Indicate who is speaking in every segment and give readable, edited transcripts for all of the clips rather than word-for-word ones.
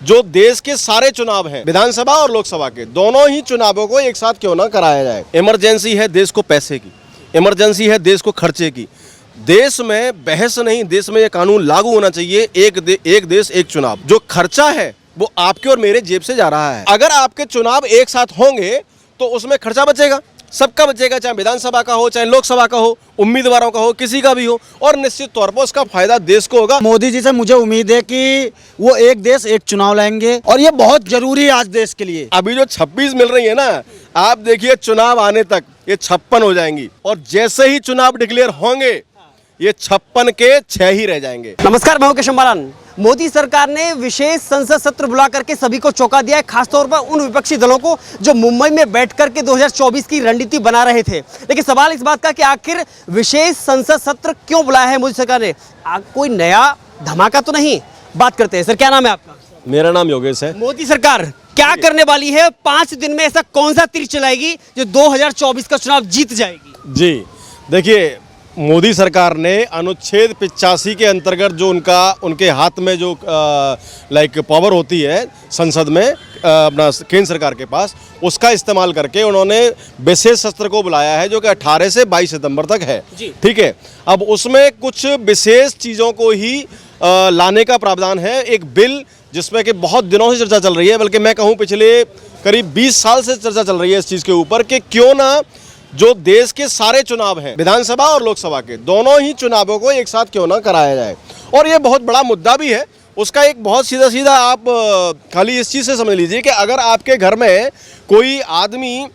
Speaker 1: जो देश के सारे चुनाव हैं, विधानसभा और लोकसभा के, दोनों ही चुनावों को एक साथ क्यों ना कराया जाए। इमरजेंसी है देश को पैसे की, इमरजेंसी है देश को खर्चे की। देश में बहस नहीं, देश में ये कानून लागू होना चाहिए, एक देश एक चुनाव। जो खर्चा है वो आपके और मेरे जेब से जा रहा है। अगर आपके चुनाव एक साथ होंगे तो उसमें खर्चा बचेगा, सबका बचेगा, चाहे विधानसभा का हो, चाहे लोकसभा का हो, उम्मीदवारों का हो, किसी का भी हो, और निश्चित तौर पर उसका फायदा देश को होगा।
Speaker 2: मोदी जी से मुझे उम्मीद है कि वो एक देश एक चुनाव लाएंगे और ये बहुत जरूरी है आज देश के लिए।
Speaker 1: अभी जो 26 मिल रही है ना, आप देखिए चुनाव आने तक ये 56 हो जाएंगी, और जैसे ही चुनाव डिक्लेयर होंगे ये 56 के 6 ही रह जाएंगे।
Speaker 3: नमस्कार, मैं हूं केशव बालन। मोदी सरकार ने विशेष संसद सत्र बुला करके सभी को चौंका दिया है, खासतौर पर उन विपक्षी दलों को जो मुंबई में बैठ करके 2024 की रणनीति बना रहे थे। लेकिन सवाल इस बात का कि आखिर विशेष संसद सत्र क्यों बुलाया है मोदी सरकार ने? कोई नया धमाका तो नहीं? बात करते हैं। सर, क्या नाम है आपका?
Speaker 1: मेरा नाम योगेश है।
Speaker 3: मोदी सरकार क्या करने वाली है? 5 दिन में ऐसा कौन सा तीर चलाएगी जो 2024 का चुनाव जीत जाएगी?
Speaker 1: जी देखिए, मोदी सरकार ने अनुच्छेद 85 के अंतर्गत जो उनके हाथ में जो पावर होती है संसद में, अपना केंद्र सरकार के पास, उसका इस्तेमाल करके उन्होंने विशेष सत्र को बुलाया है जो कि 18 से 22 सितंबर तक है। ठीक है, अब उसमें कुछ विशेष चीज़ों को ही लाने का प्रावधान है। एक बिल जिसमें कि बहुत दिनों से चर्चा चल रही है, बल्कि मैं कहूँ पिछले करीब 20 साल से चर्चा चल रही है इस चीज़ के ऊपर कि क्यों ना जो देश के सारे चुनाव हैं, विधानसभा और लोकसभा के, दोनों ही चुनावों को एक साथ क्यों ना कराया जाए। और ये बहुत बड़ा मुद्दा भी है। उसका एक बहुत सीधा आप खाली इस चीज़ से समझ लीजिए कि अगर आपके घर में कोई आदमी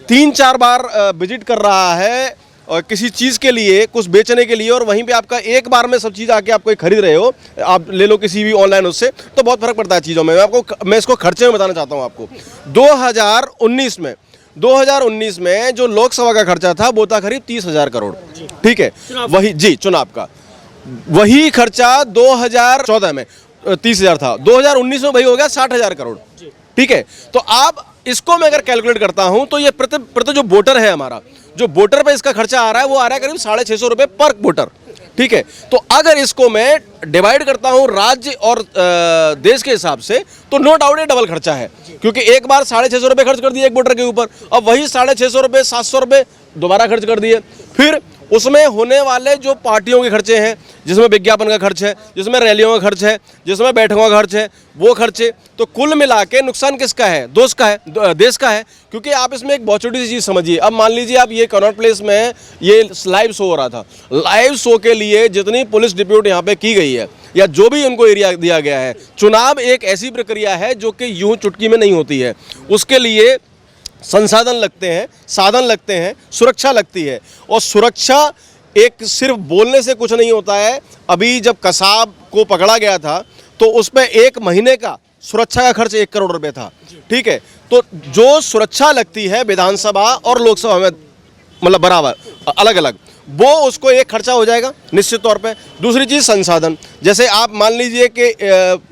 Speaker 1: 3-4 बार विजिट कर रहा है और किसी चीज़ के लिए, कुछ बेचने के लिए, और वहीं पे आपका एक बार में सब चीज़ आके आप कोई खरीद रहे हो, आप ले लो किसी भी ऑनलाइन, उससे तो बहुत फर्क पड़ता है चीज़ों में। मैं इसको खर्चे में बताना चाहता हूँ आपको। 2019 में जो लोकसभा का खर्चा था वो था करीब 30,000 करोड़। ठीक है, वही जी चुनाव का वही खर्चा 2014 में 30,000 था, 2019 में वही हो गया 60,000 करोड़। ठीक है, तो आप इसको मैं अगर कैलकुलेट करता हूं तो ये प्रति जो वोटर है हमारा, जो वोटर पे इसका खर्चा आ रहा है वो आ रहा है करीब 650 रुपये पर वोटर। ठीक है, तो अगर इसको मैं डिवाइड करता हूं राज्य और देश के हिसाब से तो नो डाउट ये डबल खर्चा है, क्योंकि एक बार 650 रुपये खर्च कर दिए एक वोटर के ऊपर, अब वही 650 रुपये 700 रुपये दोबारा खर्च कर दिए। फिर उसमें होने वाले जो पार्टियों के खर्चे हैं, जिसमें विज्ञापन का खर्च है, जिसमें रैलियों का खर्च है, जिसमें बैठकों का खर्च है, वो खर्चे, तो कुल मिला के नुकसान किसका है? देश का है। क्योंकि आप इसमें एक बहुत छोटी सी चीज़ समझिए। अब मान लीजिए आप ये कनॉट प्लेस में ये लाइव शो हो रहा था, लाइव शो के लिए जितनी पुलिस डिप्यूट यहाँ पे की गई है या जो भी उनको एरिया दिया गया है, चुनाव एक ऐसी प्रक्रिया है जो कि यूं चुटकी में नहीं होती है। उसके लिए संसाधन लगते हैं, साधन लगते हैं, सुरक्षा लगती है, और सुरक्षा एक सिर्फ बोलने से कुछ नहीं होता है। अभी जब कसाब को पकड़ा गया था तो उसमें 1 महीने का सुरक्षा का खर्च 1 करोड़ रुपए था। ठीक है, तो जो सुरक्षा लगती है विधानसभा और लोकसभा में, मतलब बराबर अलग अलग, वो उसको एक खर्चा हो जाएगा निश्चित तौर पे। दूसरी चीज़ संसाधन, जैसे आप मान लीजिए कि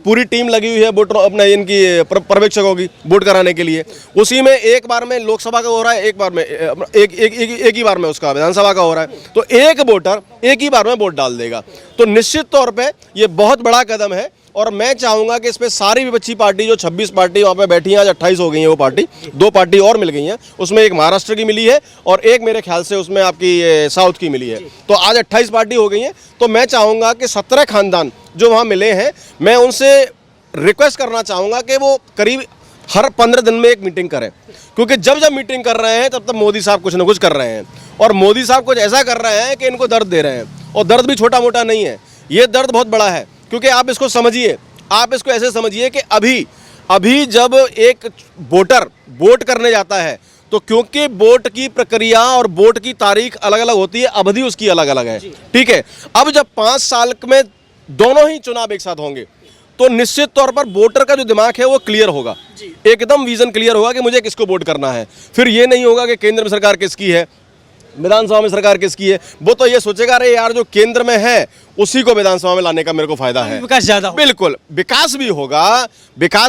Speaker 1: पूरी टीम लगी हुई है वोटर अपने इनकी पर्यवेक्षकों की वोट कराने के लिए, उसी में एक बार में लोकसभा का हो रहा है, एक बार में एक ही बार में उसका विधानसभा का हो रहा है, तो एक वोटर एक ही बार में वोट डाल देगा। तो निश्चित तौर पर ये बहुत बड़ा कदम है, और मैं चाहूँगा कि इसमें सारी विपक्षी पार्टी, जो 26 पार्टी वहाँ पे बैठी हैं, आज 28 हो गई हैं वो पार्टी, 2 पार्टी और मिल गई हैं, उसमें एक महाराष्ट्र की मिली है और एक मेरे ख्याल से उसमें आपकी साउथ की मिली है, तो आज 28 पार्टी हो गई हैं। तो मैं चाहूँगा कि 17 खानदान जो वहाँ मिले हैं, मैं उनसे रिक्वेस्ट करना चाहूँगा कि वो करीब हर 15 दिन में एक मीटिंग करें, क्योंकि जब मीटिंग कर रहे हैं तब मोदी साहब कुछ ना कुछ कर रहे हैं, और मोदी साहब कुछ ऐसा कर रहे हैं कि इनको दर्द दे रहे हैं, और दर्द भी छोटा मोटा नहीं है, ये दर्द बहुत बड़ा है। क्योंकि आप इसको समझिए, आप इसको ऐसे समझिए कि अभी जब एक वोटर वोट करने जाता है तो क्योंकि वोट की प्रक्रिया और वोट की तारीख अलग अलग होती है, अवधि उसकी अलग अलग है। ठीक है, अब जब 5 साल में दोनों ही चुनाव एक साथ होंगे तो निश्चित तौर पर वोटर का जो दिमाग है वो क्लियर होगा, एकदम विजन क्लियर होगा कि मुझे किसको वोट करना है। फिर ये नहीं होगा कि केंद्र में सरकार किसकी है, विधानसभा में सरकार किसकी है, वो तो ये सोचेगा अरे यार जो केंद्र में है उसी को विधानसभा में लाने का मेरे को फायदा है।
Speaker 3: विकास ज्यादा हो।
Speaker 1: बिल्कुल विकास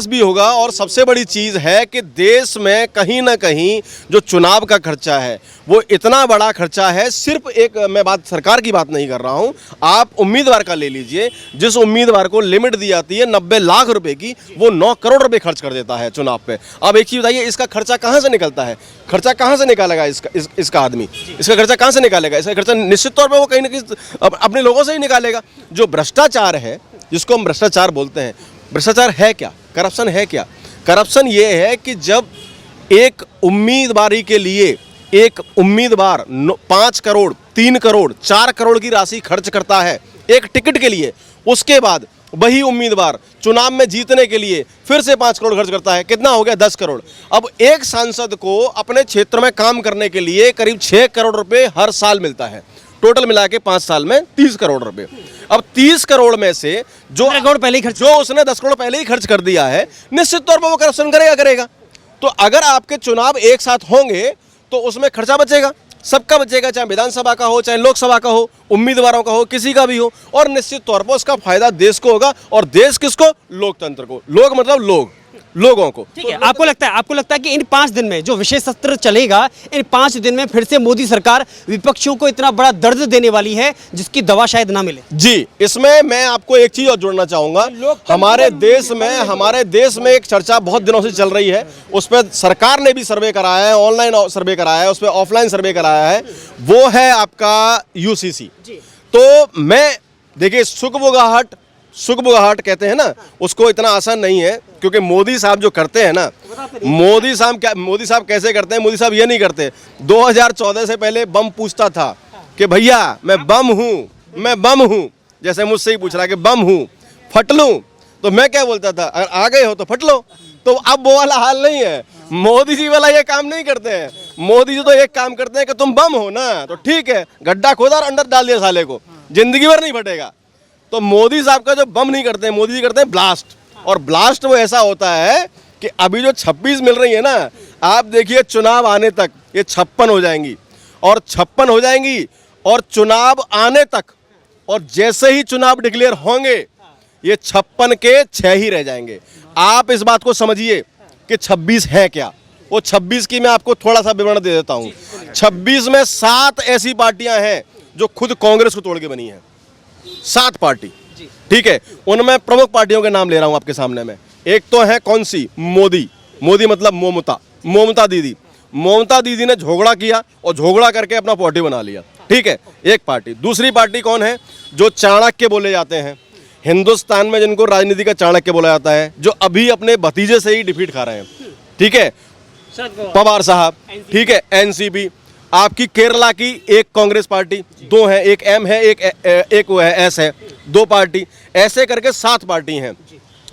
Speaker 1: भी होगा और सबसे बड़ी चीज है कि देश में कहीं ना कहीं जो चुनाव का खर्चा है वो इतना बड़ा खर्चा है। सिर्फ एक मैं बात सरकार की बात नहीं कर रहा हूं, आप उम्मीदवार का ले लीजिए। जिस उम्मीदवार को लिमिट दी जाती है 90 लाख रुपए की, वो 9 करोड़ रुपए खर्च कर देता है चुनाव पे। अब एक चीज बताइए, इसका खर्चा कहां से निकलता है? खर्चा कहां से निकालेगा इसका आदमी? इसका खर्चा कहां से निकालेगा? इसका खर्चा निश्चित तौर पे वो कहीं ना कहीं अपने लोगों से ही निकालेगा। जो भ्रष्टाचार है, जिसको हम भ्रष्टाचार बोलते हैं, भ्रष्टाचार है क्या? करप्शन है क्या? करप्शन ये है कि जब एक उम्मीदवारी के लिए एक उम्मीदवार 5 करोड़, 3 करोड़, 4 करोड़ की राशि खर्च करता है एक टिकट के लिए, उसके बाद वही उम्मीदवार चुनाव में जीतने के लिए फिर से 5 करोड़ खर्च करता है। कितना हो गया? 10 करोड़। अब एक सांसद को अपने क्षेत्र में काम करने के लिए करीब 6 करोड़ रुपए हर साल मिलता है। टोटल मिला के 5 साल में 30 करोड़ रुपए। अब 30 करोड़ में से जो
Speaker 3: 10 करोड़ पहले ही खर्च,
Speaker 1: जो उसने 10 करोड़ पहले ही खर्च कर दिया है, निश्चित तौर पर वो करप्शन करेगा। तो अगर आपके चुनाव एक साथ होंगे तो उसमें खर्चा बचेगा, सबका बचेगा, चाहे विधानसभा का हो, चाहे लोकसभा का हो, उम्मीदवारों का हो, किसी का भी हो, और निश्चित तौर पर उसका फायदा देश को होगा। और देश किसको? लोकतंत्र को। लोग मतलब लोगों को।
Speaker 3: ठीक है। आपको लगता है कि इन 5 दिन में जो विशेष सत्र चलेगा, इन 5 दिन में फिर से मोदी सरकार विपक्षियों को इतना बड़ा दर्द देने वाली है जिसकी दवा शायद ना मिले?
Speaker 1: जी, इसमें मैं आपको एक चीज और जोड़ना चाहूंगा। हमारे देश में एक चर्चा बहुत दिनों से चल रही है, उस पर सरकार ने भी सर्वे कराया है, ऑनलाइन सर्वे कराया है, उस पर ऑफलाइन सर्वे कराया है, वो है आपका यूसीसी। तो मैं देखिए, सुगबुगाहट कहते हैं ना, उसको इतना आसान नहीं है, क्योंकि मोदी साहब जो करते हैं ना, मोदी साहब कैसे करते हैं? मोदी साहब ये नहीं करते। 2014 से पहले बम पूछता था कि भैया मैं बम हूं, जैसे मुझसे ही पूछ रहा है कि बम हूं, फट लूं, तो मैं क्या बोलता था? अगर आ गए हो तो फट लो। तो अब वो वाला हाल नहीं है। मोदी जी वाला ये काम नहीं करते हैं। मोदी जी तो एक काम करते हैं कि तुम बम हो ना, तो ठीक है, गड्ढा खोदा और अंदर डाल दिया साले को, जिंदगी भर नहीं फटेगा। तो मोदी साहब का जो बम नहीं करते हैं, मोदी जी करते हैं ब्लास्ट। और ब्लास्ट वो ऐसा होता है कि अभी जो 26 मिल रही है ना, आप देखिए चुनाव आने तक ये 56 हो जाएंगी, और 56 हो जाएंगी, और चुनाव आने तक, और जैसे ही चुनाव डिक्लेयर होंगे, ये 56 के 6 ही रह जाएंगे। आप इस बात को समझिए कि 26 है क्या। वो 26 की मैं आपको थोड़ा सा विवरण दे देता हूँ। 26 में 7 ऐसी पार्टियां हैं जो खुद कांग्रेस को तोड़ के बनी है। 7 पार्टी, ठीक है। उनमें प्रमुख पार्टियों के नाम ले रहा हूं आपके सामने में। एक तो है कौन सी? मोदी मतलब मोमता दीदी ने झगड़ा किया और झगड़ा करके अपना पार्टी बना लिया, ठीक है, एक पार्टी। दूसरी पार्टी कौन है? जो चाणक्य बोले जाते हैं, हिंदुस्तान में जिनको राजनीति का चाणक्य बोला जाता है, जो अभी अपने भतीजे से ही डिफीट खा रहे हैं, ठीक है, पवार साहब, ठीक है, एनसीपी। आपकी केरला की एक कांग्रेस पार्टी, 2 है, एक एम है, एक वो है, एस है, 2 पार्टी। ऐसे करके 7 पार्टी हैं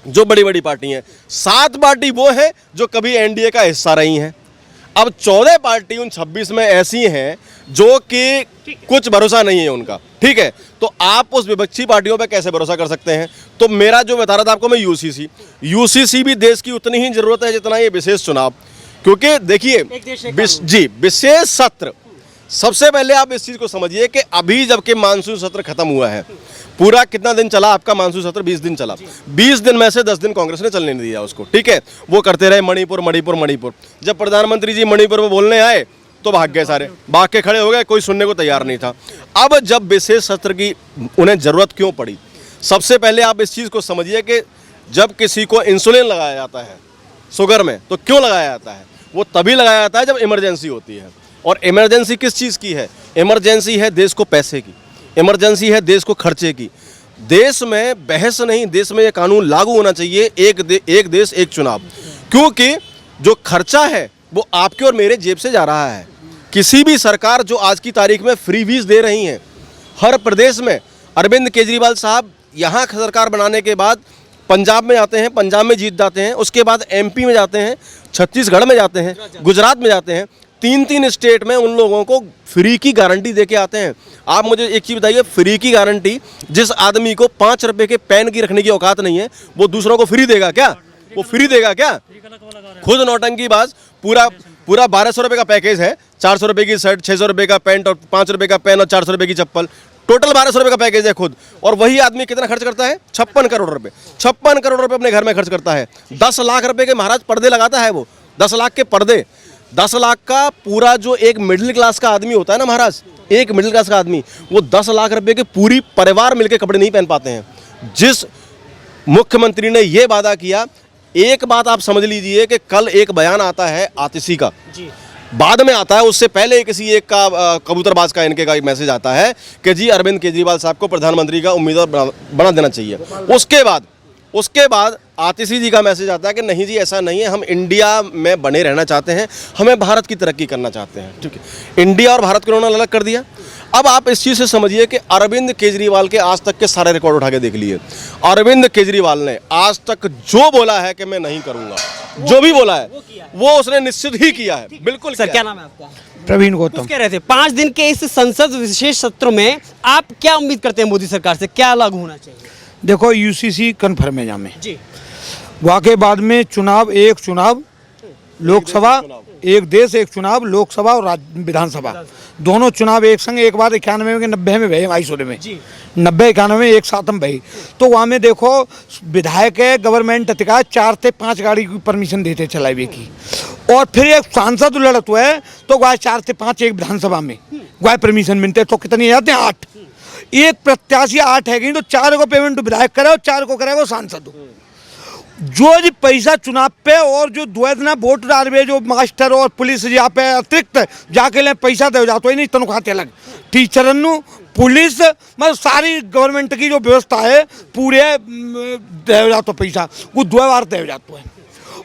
Speaker 1: जो बड़ी बड़ी पार्टी हैं। 7 पार्टी वो हैं जो कभी एनडीए का हिस्सा रही हैं। अब 14 पार्टी उन 26 में ऐसी हैं जो कि कुछ भरोसा नहीं है उनका, ठीक है। तो आप उस विपक्षी पार्टियों पे कैसे भरोसा कर सकते हैं? तो मेरा जो बता रहा था आपको मैं, यूसीसी भी देश की उतनी ही जरूरत है जितना ये विशेष चुनाव। क्योंकि देखिए विशेष सत्र, सबसे पहले आप इस चीज को समझिए कि अभी जबकि मानसून सत्र खत्म हुआ है, पूरा कितना दिन चला आपका मानसून सत्र? 20 दिन चला। 20 दिन में से 10 दिन कांग्रेस ने चलने नहीं दिया उसको, ठीक है। वो करते रहे मणिपुर। जब प्रधानमंत्री जी मणिपुर में बोलने आए तो भाग गए सारे, भाग के खड़े हो गए, कोई सुनने को तैयार नहीं था। अब जब विशेष सत्र की उन्हें जरूरत क्यों पड़ी? सबसे पहले आप इस चीज को समझिए कि जब किसी को इंसुलिन लगाया जाता है शुगर में, तो क्यों लगाया जाता है? वो तभी लगाया जाता है जब इमरजेंसी होती है। और इमरजेंसी किस चीज़ की है? इमरजेंसी है देश को पैसे की, इमरजेंसी है देश को खर्चे की। देश में बहस नहीं, देश में ये कानून लागू होना चाहिए, एक देश एक चुनाव। क्योंकि जो खर्चा है वो आपके और मेरे जेब से जा रहा है। किसी भी सरकार जो आज की तारीख में फ्रीबीज दे रही हैं हर प्रदेश में, अरविंद केजरीवाल साहब यहाँ सरकार बनाने के बाद पंजाब में जाते हैं, पंजाब में जीत जाते हैं, उसके बाद एमपी में जाते हैं, छत्तीसगढ़ में जाते हैं, गुजरात में जाते हैं, 3 स्टेट में उन लोगों को फ्री की गारंटी दे के आते हैं। आप मुझे एक चीज़ बताइए, फ्री की गारंटी, जिस आदमी को 5 रुपए के पेन की रखने की औकात नहीं है, वो दूसरों को फ्री देगा क्या? वो फ्री देगा क्या? खुद नौटंकीबाज। पूरा 1200 रुपये का पैकेज है, 400 रुपये की शर्ट, 600 रुपये का पैंट और 5 रुपये का पेन और 400 रुपये की चप्पल, टोटल 1200 रुपये का पैकेज है खुद। और वही आदमी कितना खर्च करता है? 56 करोड़ रुपए। 56 करोड़ रुपए अपने घर में खर्च करता है। 10 लाख रुपए के महाराज पर्दे लगाता है वो, 10 लाख के पर्दे। 10 लाख का पूरा जो एक मिडिल क्लास का आदमी होता है ना महाराज, एक मिडिल क्लास का आदमी, वो 10 लाख रुपए के पूरी परिवार मिलकर कपड़े नहीं पहन पाते हैं। जिस मुख्यमंत्री ने ये वादा किया, एक बात आप समझ लीजिए कि कल एक बयान आता है आतिशी का, बाद में आता है, उससे पहले किसी एक का कबूतरबाज का इनके का एक मैसेज आता है कि जी अरविंद केजरीवाल साहब को प्रधानमंत्री का उम्मीदवार बना देना चाहिए। उसके बाद आतिशी जी का मैसेज आता है कि नहीं जी ऐसा नहीं है, हम इंडिया में बने रहना चाहते हैं, हमें भारत की तरक्की करना चाहते हैं। ठीक है, इंडिया और भारत को उन्होंने अलग कर दिया। अब आप इस चीज़ से समझिए कि अरविंद केजरीवाल के आज तक के सारे रिकॉर्ड उठा के देख लिए। अरविंद केजरीवाल ने आज तक जो बोला है कि मैं नहीं करूंगा, जो भी बोला है वो उसने निश्चित ही किया है। बिल्कुल।
Speaker 3: सर क्या नाम है आपका?
Speaker 4: प्रवीण गौतम।
Speaker 3: कुछ कह रहे थे 5 दिन के इस संसद विशेष सत्र में आप क्या उम्मीद करते हैं मोदी सरकार से, क्या लागू होना चाहिए?
Speaker 4: देखो यूसीसी कन्फर्म है जामे
Speaker 3: जी,
Speaker 4: वाकई बाद में चुनाव, एक चुनाव लोकसभा, एक देश एक चुनाव लोकसभा और विधानसभा, दोनों चुनाव एक संग एक बार 91 में 90 में भये, 22 में 90 91 में एक साथ में भई। तो वहाँ में देखो विधायक है, गवर्नमेंट अधिकार 4 से 5 गाड़ी की परमिशन देते चलावे की, और फिर एक सांसद लड़त हुआ है तो वह 4 से 5 एक विधानसभा में वह परमिशन मिलते, तो कितनी जाते हैं? 8। एक प्रत्याशी 8 है, तो 4 को पेमेंट विधायक करे और 4 को करेगा सांसद। जो जी पैसा चुनाव पे और जो द्वैतना वोट डालवे, जो मास्टर और पुलिस यहाँ पे अतिरिक्त जाके ले पैसा दे जाते ही नहीं, तनख्वाह अलग, टीचरन पुलिस, मतलब सारी गवर्नमेंट की जो व्यवस्था है पूरे दे जाते पैसा, वो 2 बार दे जाते हैं।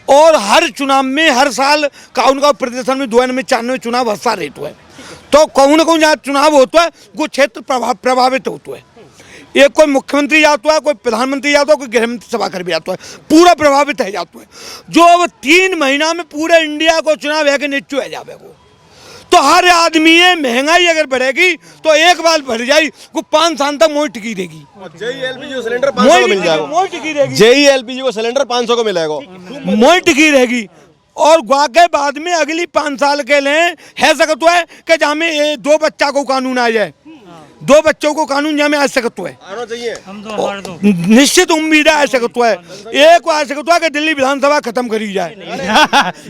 Speaker 4: और हर चुनाव में हर साल काउन का प्रदर्शन में 92 चुनाव हस्सा रहता है। तो कौन कौन जहाँ चुनाव होता है वो क्षेत्र प्रभावित होता है। एक कोई मुख्यमंत्री जाता है, कोई प्रधानमंत्री जाता है, कोई गृह मंत्री सभा कर भी जाता है, पूरा प्रभावित है जाता है। जो अब 3 महीना में पूरे इंडिया को चुनाव है कि निश्चय है जावे को, तो हर आदमी है, महंगाई अगर बढ़ेगी तो एक बार बढ़ जाएगी, वो 5 साल तक मोई टिकी रहेगी।
Speaker 1: जेई एलपीजी को सिलेंडर 500 को मिल जाएगा,
Speaker 4: मोई टिकी रहेगी,
Speaker 1: जेई एलपीजी को सिलेंडर 500 को मिलेगा,
Speaker 4: मोई टिकी रहेगी। और वाकई बाद में अगली 5 साल के लिए है सकता है कि जहाँ में 2 बच्चा को कानून आ जाए, 2 बच्चों को कानून जहाँ में आ सकता है,
Speaker 1: आना चाहिए।
Speaker 4: निश्चित उम्मीद है आ सकता है। एक को आ सकता है कि दिल्ली विधानसभा खत्म करी जाए।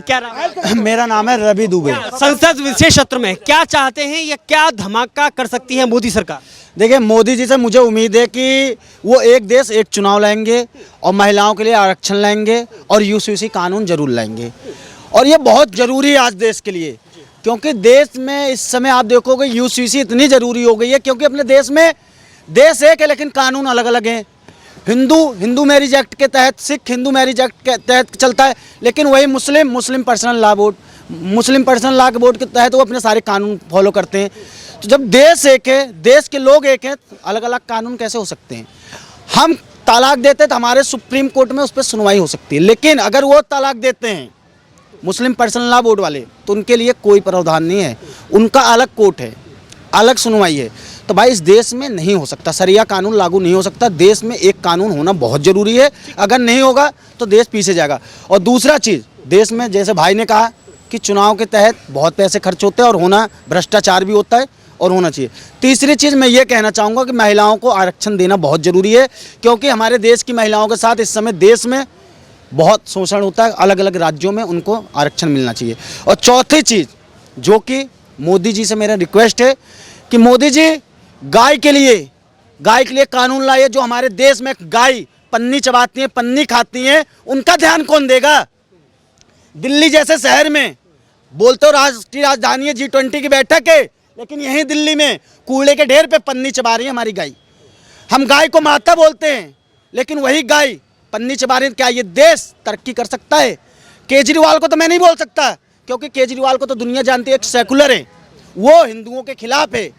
Speaker 3: क्या नाम है?
Speaker 2: मेरा नाम है रवि दुबे।
Speaker 3: संसद विशेष सत्र में क्या चाहते हैं या क्या धमाका कर सकती है मोदी सरकार?
Speaker 2: देखिए मोदी जी से मुझे उम्मीद है कि वो एक देश एक चुनाव लाएंगे और महिलाओं के लिए आरक्षण लाएंगे और यूसीसी कानून जरूर लाएंगे। और ये बहुत ज़रूरी है आज देश के लिए, क्योंकि देश में इस समय आप देखोगे यूसीसी इतनी ज़रूरी हो गई है, क्योंकि अपने देश में देश एक है लेकिन कानून अलग अलग हैं। हिंदू मैरिज एक्ट के तहत, सिख हिंदू मैरिज एक्ट के तहत चलता है, लेकिन वही मुस्लिम पर्सनल लॉ बोर्ड के तहत वो अपने सारे कानून फॉलो करते हैं। तो जब देश एक है, देश के लोग एक हैं, अलग अलग कानून कैसे हो सकते हैं? हम तलाक देते तो हमारे सुप्रीम कोर्ट में उस पर सुनवाई हो सकती है, लेकिन अगर वो तलाक देते हैं मुस्लिम पर्सनल लॉ बोर्ड वाले, तो उनके लिए कोई प्रावधान नहीं है, उनका अलग कोर्ट है, अलग सुनवाई है। तो भाई इस देश में नहीं हो सकता, शरिया कानून लागू नहीं हो सकता। देश में एक कानून होना बहुत ज़रूरी है, अगर नहीं होगा तो देश पीछे जाएगा। और दूसरा चीज़, देश में जैसे भाई ने कहा कि चुनाव के तहत बहुत पैसे खर्च होते हैं और होना, भ्रष्टाचार भी होता है और होना चाहिए। तीसरी चीज़ मैं ये कहना चाहूँगा कि महिलाओं को आरक्षण देना बहुत ज़रूरी है, क्योंकि हमारे देश की महिलाओं के साथ इस समय देश में बहुत शोषण होता है, अलग अलग राज्यों में उनको आरक्षण मिलना चाहिए। और चौथी चीज़ जो कि मोदी जी से मेरा रिक्वेस्ट है कि मोदी जी गाय के लिए कानून लाइए। जो हमारे देश में गाय पन्नी चबाती है, पन्नी खाती हैं, उनका ध्यान कौन देगा? दिल्ली जैसे शहर में बोलते हो राष्ट्रीय राजधानी है, G20 की बैठक है, लेकिन यहीं दिल्ली में कूड़े के ढेर पे पन्नी चबा रही है हमारी गाय। हम गाय को माता बोलते हैं, लेकिन वही गाय पन्नी चबा रही है। क्या ये देश तरक्की कर सकता है? केजरीवाल को तो मैं नहीं बोल सकता, क्योंकि केजरीवाल को तो दुनिया जानती है, एक सेकुलर है, वो हिंदुओं के खिलाफ है।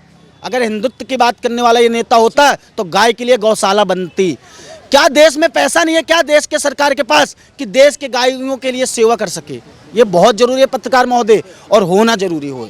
Speaker 2: अगर हिंदुत्व की बात करने वाला ये नेता होता तो गाय के लिए गौशाला बनती। क्या देश में पैसा नहीं है, क्या देश के सरकार के पास कि देश के गायों के लिए सेवा कर सके? ये बहुत जरूरी है पत्रकार महोदय, और होना जरूरी हो।